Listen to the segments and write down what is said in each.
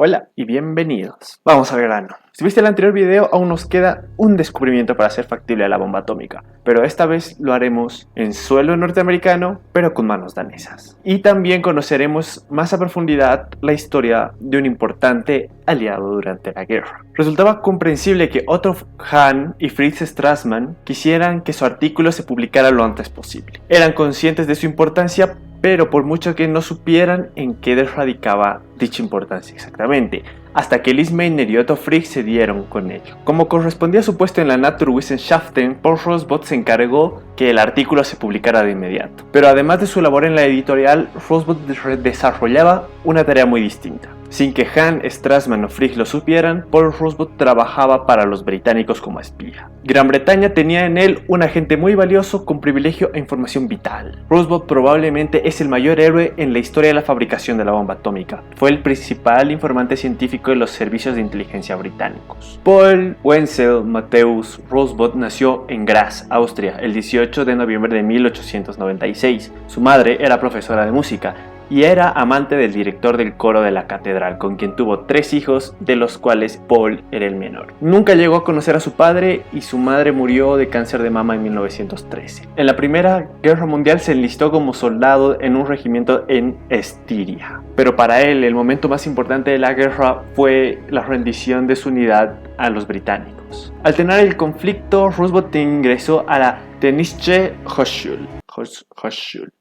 Hola y bienvenidos. Vamos al grano. Si viste el anterior video, aún nos queda un descubrimiento para hacer factible la bomba atómica, pero esta vez lo haremos en suelo norteamericano, pero con manos danesas. Y también conoceremos más a profundidad la historia de un importante aliado durante la guerra. Resultaba comprensible que Otto Hahn y Fritz Strassmann quisieran que su artículo se publicara lo antes posible. Eran conscientes de su importancia, pero por mucho que no supieran en qué radicaba dicha importancia exactamente, hasta que Lise Meitner y Otto Frisch se dieron con ello. Como correspondía a su puesto en la Naturwissenschaften, Paul Rosbaud se encargó que el artículo se publicara de inmediato. Pero además de su labor en la editorial, Rosbaud desarrollaba una tarea muy distinta. Sin que Hahn, Strassmann o Frisch lo supieran, Paul Rosbaud trabajaba para los británicos como espía. Gran Bretaña tenía en él un agente muy valioso con privilegio e información vital. Rosbaud probablemente es el mayor héroe en la historia de la fabricación de la bomba atómica. Fue el principal informante científico de los servicios de inteligencia británicos. Paul Wenzel Matthäus Rosbaud nació en Graz, Austria, el 18 de noviembre de 1896. Su madre era profesora de música y era amante del director del coro de la catedral, con quien tuvo 3 hijos, de los cuales Paul era el menor. Nunca llegó a conocer a su padre y su madre murió de cáncer de mama en 1913. En la Primera Guerra Mundial se enlistó como soldado en un regimiento en Estiria, pero para él el momento más importante de la guerra fue la rendición de su unidad a los británicos. Al tener el conflicto, Rosbaud ingresó a la Technische Hochschule.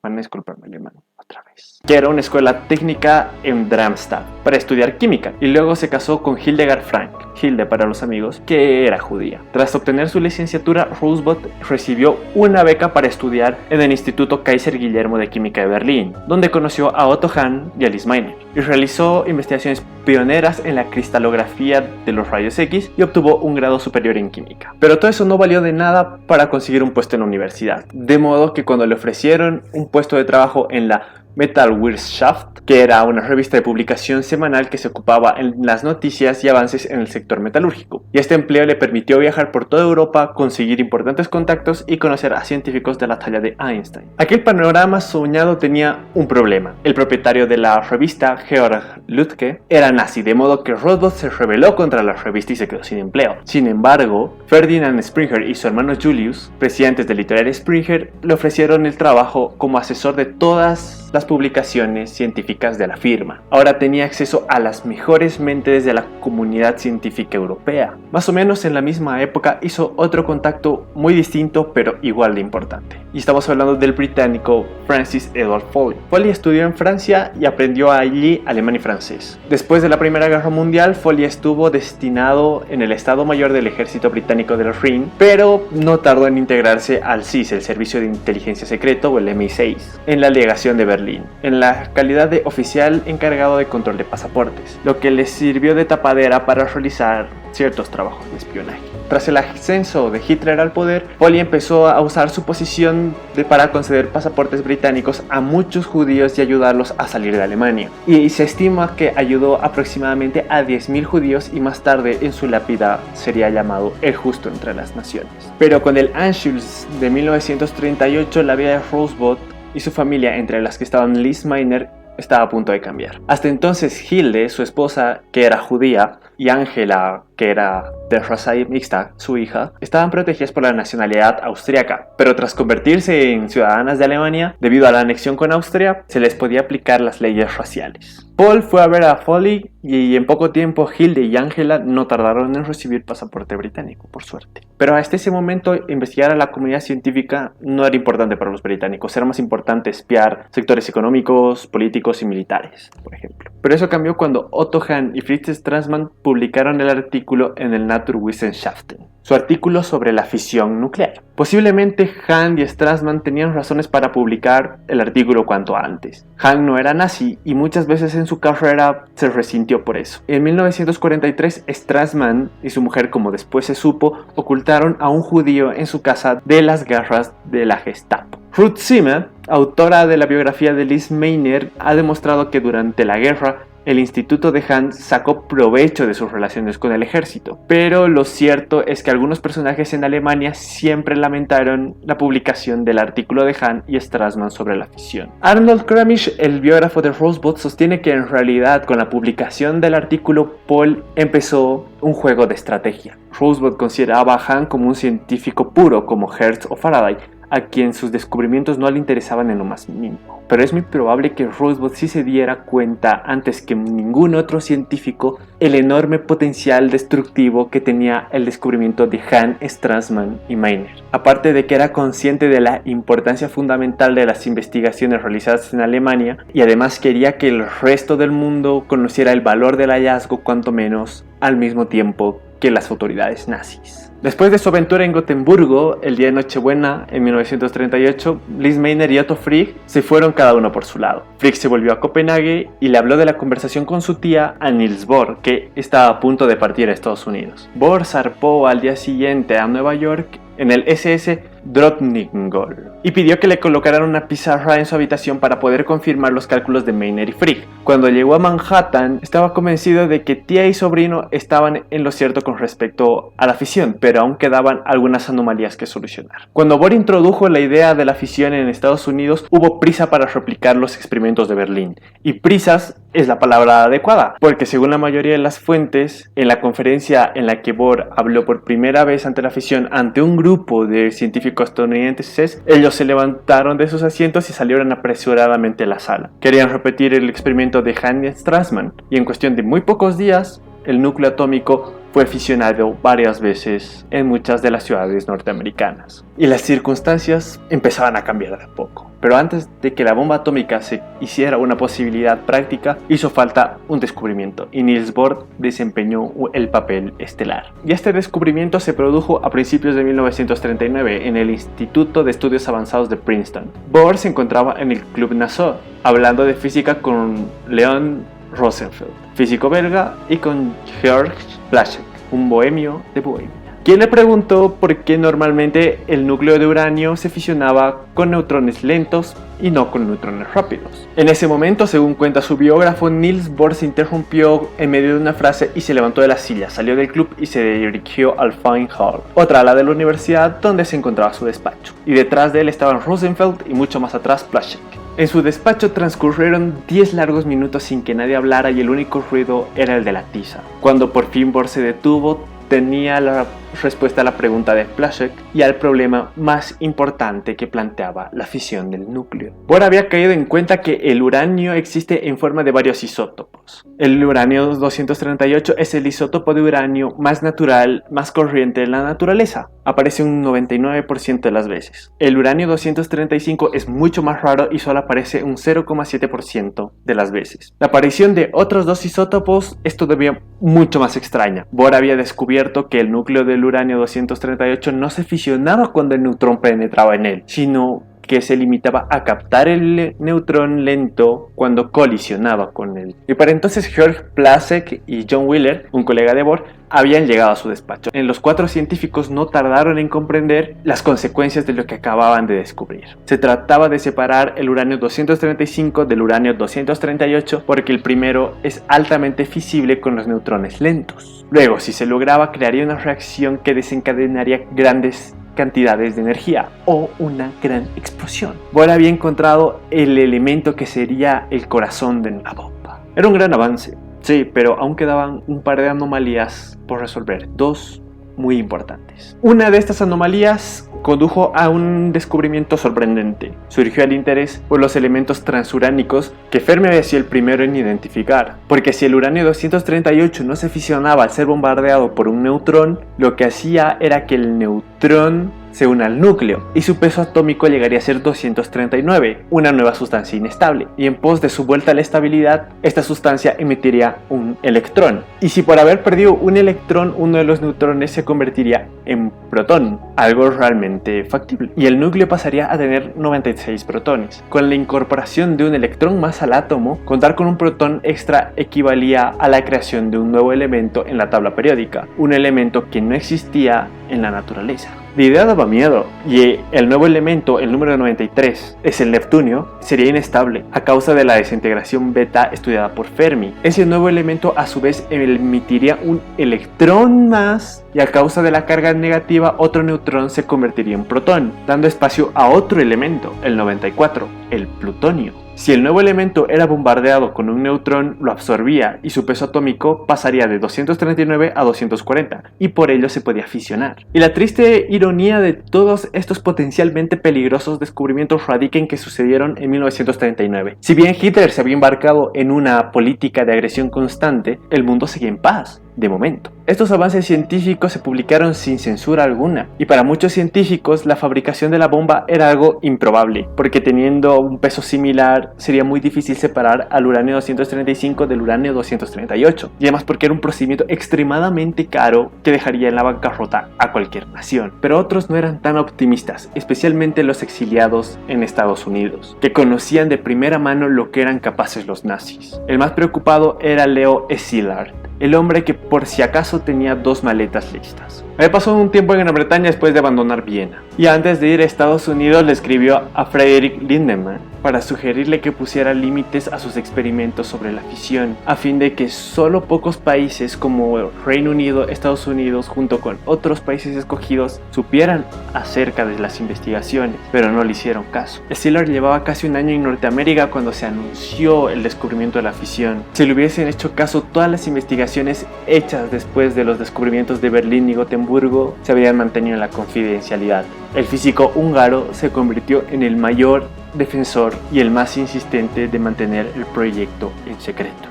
Van a disculparme, alemán otra vez, que era una escuela técnica en Darmstadt para estudiar química, y luego se casó con Hildegard Frank, Hilde para los amigos, que era judía. Tras obtener su licenciatura, Rosbaud recibió una beca para estudiar en el Instituto Kaiser Guillermo de Química de Berlín, donde conoció a Otto Hahn y a Lise Meitner, y realizó investigaciones pioneras en la cristalografía de los rayos X y obtuvo un grado superior en química. Pero todo eso no valió de nada para conseguir un puesto en la universidad, de modo que cuando le ofrecieron un puesto de trabajo en la Metallwirtschaft, que era una revista de publicación semanal que se ocupaba en las noticias y avances en el sector metalúrgico, y este empleo le permitió viajar por toda Europa, conseguir importantes contactos y conocer a científicos de la talla de Einstein. Aquel panorama soñado tenía un problema. El propietario de la revista, Georg Lüdke, era nazi, de modo que Rosbaud se rebeló contra la revista y se quedó sin empleo. Sin embargo, Ferdinand Springer y su hermano Julius, presidentes del editorial Springer, le ofrecieron el trabajo como asesor de todas las publicaciones científicas de la firma. Ahora tenía acceso a las mejores mentes de la comunidad científica europea. Más o menos en la misma época hizo otro contacto muy distinto pero igual de importante. Y estamos hablando del británico Francis Edward Foley. Foley estudió en Francia y aprendió allí alemán y francés. Después de la Primera Guerra Mundial, Foley estuvo destinado en el Estado Mayor del Ejército Británico del Rin, pero no tardó en integrarse al SIS, el Servicio de Inteligencia Secreto, o el MI6, en la legación de Berlín, en la calidad de oficial encargado de control de pasaportes, lo que les sirvió de tapadera para realizar ciertos trabajos de espionaje. Tras el ascenso de Hitler al poder, Foley empezó a usar su posición para conceder pasaportes británicos a muchos judíos y ayudarlos a salir de Alemania. Y se estima que ayudó aproximadamente a 10.000 judíos, y más tarde en su lápida sería llamado el justo entre las naciones. Pero con el Anschluss de 1938, la vida de Rosbaud y su familia, entre las que estaban Lise Meitner, estaba a punto de cambiar. Hasta entonces Hilde, su esposa, que era judía, y Angela, que era de raza mixta, su hija, estaban protegidas por la nacionalidad austriaca, pero tras convertirse en ciudadanas de Alemania, debido a la anexión con Austria, se les podía aplicar las leyes raciales. Paul fue a ver a Foley y en poco tiempo Hilde y Angela no tardaron en recibir pasaporte británico, por suerte. Pero hasta ese momento investigar a la comunidad científica no era importante para los británicos, era más importante espiar sectores económicos, políticos y militares, por ejemplo. Pero eso cambió cuando Otto Hahn y Fritz Strassmann publicaron el artículo en el Naturwissenschaften, su artículo sobre la fisión nuclear. Posiblemente Hahn y Strassmann tenían razones para publicar el artículo cuanto antes. Hahn no era nazi y muchas veces en su carrera se resintió por eso. En 1943, Strassmann y su mujer, como después se supo, ocultaron a un judío en su casa de las garras de la Gestapo. Ruth Zimmer, autora de la biografía de Lise Meitner, ha demostrado que durante la guerra el Instituto de Hahn sacó provecho de sus relaciones con el ejército, pero lo cierto es que algunos personajes en Alemania siempre lamentaron la publicación del artículo de Hahn y Strassmann sobre la fisión. Arnold Kramich, el biógrafo de Rosbaud, sostiene que en realidad con la publicación del artículo Paul empezó un juego de estrategia. Rosbaud consideraba a Hahn como un científico puro como Hertz o Faraday, a quien sus descubrimientos no le interesaban en lo más mínimo. Pero es muy probable que Rosbaud sí se diera cuenta antes que ningún otro científico el enorme potencial destructivo que tenía el descubrimiento de Hahn, Strassmann y Meitner. Aparte de que era consciente de la importancia fundamental de las investigaciones realizadas en Alemania y además quería que el resto del mundo conociera el valor del hallazgo cuanto menos al mismo tiempo que las autoridades nazis. Después de su aventura en Gotemburgo, el día de Nochebuena en 1938, Lise Meitner y Otto Frigg se fueron cada uno por su lado. Frigg se volvió a Copenhague y le habló de la conversación con su tía a Niels Bohr, que estaba a punto de partir a Estados Unidos. Bohr zarpó al día siguiente a Nueva York en el SS Drottningholm y pidió que le colocaran una pizarra en su habitación para poder confirmar los cálculos de Meitner y Frigg. Cuando llegó a Manhattan, estaba convencido de que tía y sobrino estaban en lo cierto con respecto a la fisión, pero aún quedaban algunas anomalías que solucionar. Cuando Bohr introdujo la idea de la fisión en Estados Unidos, hubo prisa para replicar los experimentos de Berlín. Y prisas es la palabra adecuada, porque según la mayoría de las fuentes, en la conferencia en la que Bohr habló por primera vez ante la fisión ante un grupo de científicos estadounidenses, ellos se levantaron de sus asientos y salieron apresuradamente a la sala. Querían repetir el experimento de Hahn y Strassmann, y en cuestión de muy pocos días, el núcleo atómico fue fisionado varias veces en muchas de las ciudades norteamericanas. Y las circunstancias empezaban a cambiar de a poco. Pero antes de que la bomba atómica se hiciera una posibilidad práctica, hizo falta un descubrimiento, y Niels Bohr desempeñó el papel estelar. Y este descubrimiento se produjo a principios de 1939 en el Instituto de Estudios Avanzados de Princeton. Bohr se encontraba en el Club Nassau, hablando de física con Leon Rosenfeld, físico belga, y con Georg Plaschek, un bohemio de Bohemia, quien le preguntó por qué normalmente el núcleo de uranio se fisionaba con neutrones lentos y no con neutrones rápidos. En ese momento, según cuenta su biógrafo, Niels Bohr se interrumpió en medio de una frase y se levantó de la silla, salió del club y se dirigió al Fine Hall, otra ala de la universidad donde se encontraba su despacho. Y detrás de él estaban Rosenfeld y mucho más atrás Plaschek. En su despacho transcurrieron 10 largos minutos sin que nadie hablara y el único ruido era el de la tiza. Cuando por fin Bohr se detuvo, tenía la respuesta a la pregunta de Plaschek y al problema más importante que planteaba la fisión del núcleo. Bohr había caído en cuenta que el uranio existe en forma de varios isótopos. El uranio 238 es el isótopo de uranio más natural, más corriente en la naturaleza. Aparece un 99% de las veces. El uranio 235 es mucho más raro y solo aparece un 0,7% de las veces. La aparición de otros dos isótopos es todavía mucho más extraña. Bohr había descubierto que el núcleo del uranio 238 no se fisionaba cuando el neutrón penetraba en él, sino que se limitaba a captar el neutrón lento cuando colisionaba con él. Y para entonces Georg Plaschek y John Wheeler, un colega de Bohr, habían llegado a su despacho. Los cuatro científicos no tardaron en comprender las consecuencias de lo que acababan de descubrir. Se trataba de separar el uranio 235 del uranio 238 porque el primero es altamente fisible con los neutrones lentos. Luego, si se lograba, crearía una reacción que desencadenaría grandes cantidades de energía o una gran explosión. Bohr había encontrado el elemento que sería el corazón de la bomba. Era un gran avance, sí, pero aún quedaban un par de anomalías por resolver, dos muy importantes. Una de estas anomalías condujo a un descubrimiento sorprendente. Surgió el interés por los elementos transuránicos que Fermi había sido el primero en identificar, porque si el uranio 238 no se fisionaba al ser bombardeado por un neutrón, lo que hacía era que el neutrón se une al núcleo y su peso atómico llegaría a ser 239, una nueva sustancia inestable, y en pos de su vuelta a la estabilidad, esta sustancia emitiría un electrón. Y si por haber perdido un electrón, uno de los neutrones se convertiría en protón, algo realmente factible, y el núcleo pasaría a tener 96 protones. Con la incorporación de un electrón más al átomo, contar con un protón extra equivalía a la creación de un nuevo elemento en la tabla periódica, un elemento que no existía en la naturaleza. La idea daba miedo, y el nuevo elemento, el número 93, es el neptunio, sería inestable a causa de la desintegración beta estudiada por Fermi. Ese nuevo elemento a su vez emitiría un electrón más, y a causa de la carga negativa otro neutrón se convertiría en protón, dando espacio a otro elemento, el 94, el plutonio. Si el nuevo elemento era bombardeado con un neutrón, lo absorbía y su peso atómico pasaría de 239 a 240, y por ello se podía fisionar. Y la triste ironía de todos estos potencialmente peligrosos descubrimientos radica en que sucedieron en 1939. Si bien Hitler se había embarcado en una política de agresión constante, el mundo seguía en paz. De momento. Estos avances científicos se publicaron sin censura alguna, y para muchos científicos la fabricación de la bomba era algo improbable, porque teniendo un peso similar sería muy difícil separar al uranio 235 del uranio 238, y además porque era un procedimiento extremadamente caro que dejaría en la bancarrota a cualquier nación. Pero otros no eran tan optimistas, especialmente los exiliados en Estados Unidos, que conocían de primera mano lo que eran capaces los nazis. El más preocupado era Leo Szilard, el hombre que por si acaso tenía 2 maletas listas. Había pasado un tiempo en Gran Bretaña después de abandonar Viena, y antes de ir a Estados Unidos le escribió a Friedrich Lindemann para sugerirle que pusiera límites a sus experimentos sobre la fisión, a fin de que solo pocos países como Reino Unido, Estados Unidos, junto con otros países escogidos, supieran acerca de las investigaciones, pero no le hicieron caso. Szilard llevaba casi un año en Norteamérica cuando se anunció el descubrimiento de la fisión. Si le hubiesen hecho caso, todas las investigaciones hechas después de los descubrimientos de Berlín y Gotemburgo se habrían mantenido en la confidencialidad. El físico húngaro se convirtió en el mayor defensor y el más insistente de mantener el proyecto en secreto.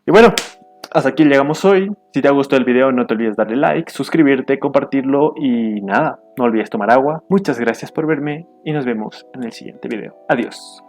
Y bueno, hasta aquí llegamos hoy. Si te ha gustado el video no te olvides darle like, suscribirte, compartirlo y nada, no olvides tomar agua. Muchas gracias por verme y nos vemos en el siguiente video. Adiós.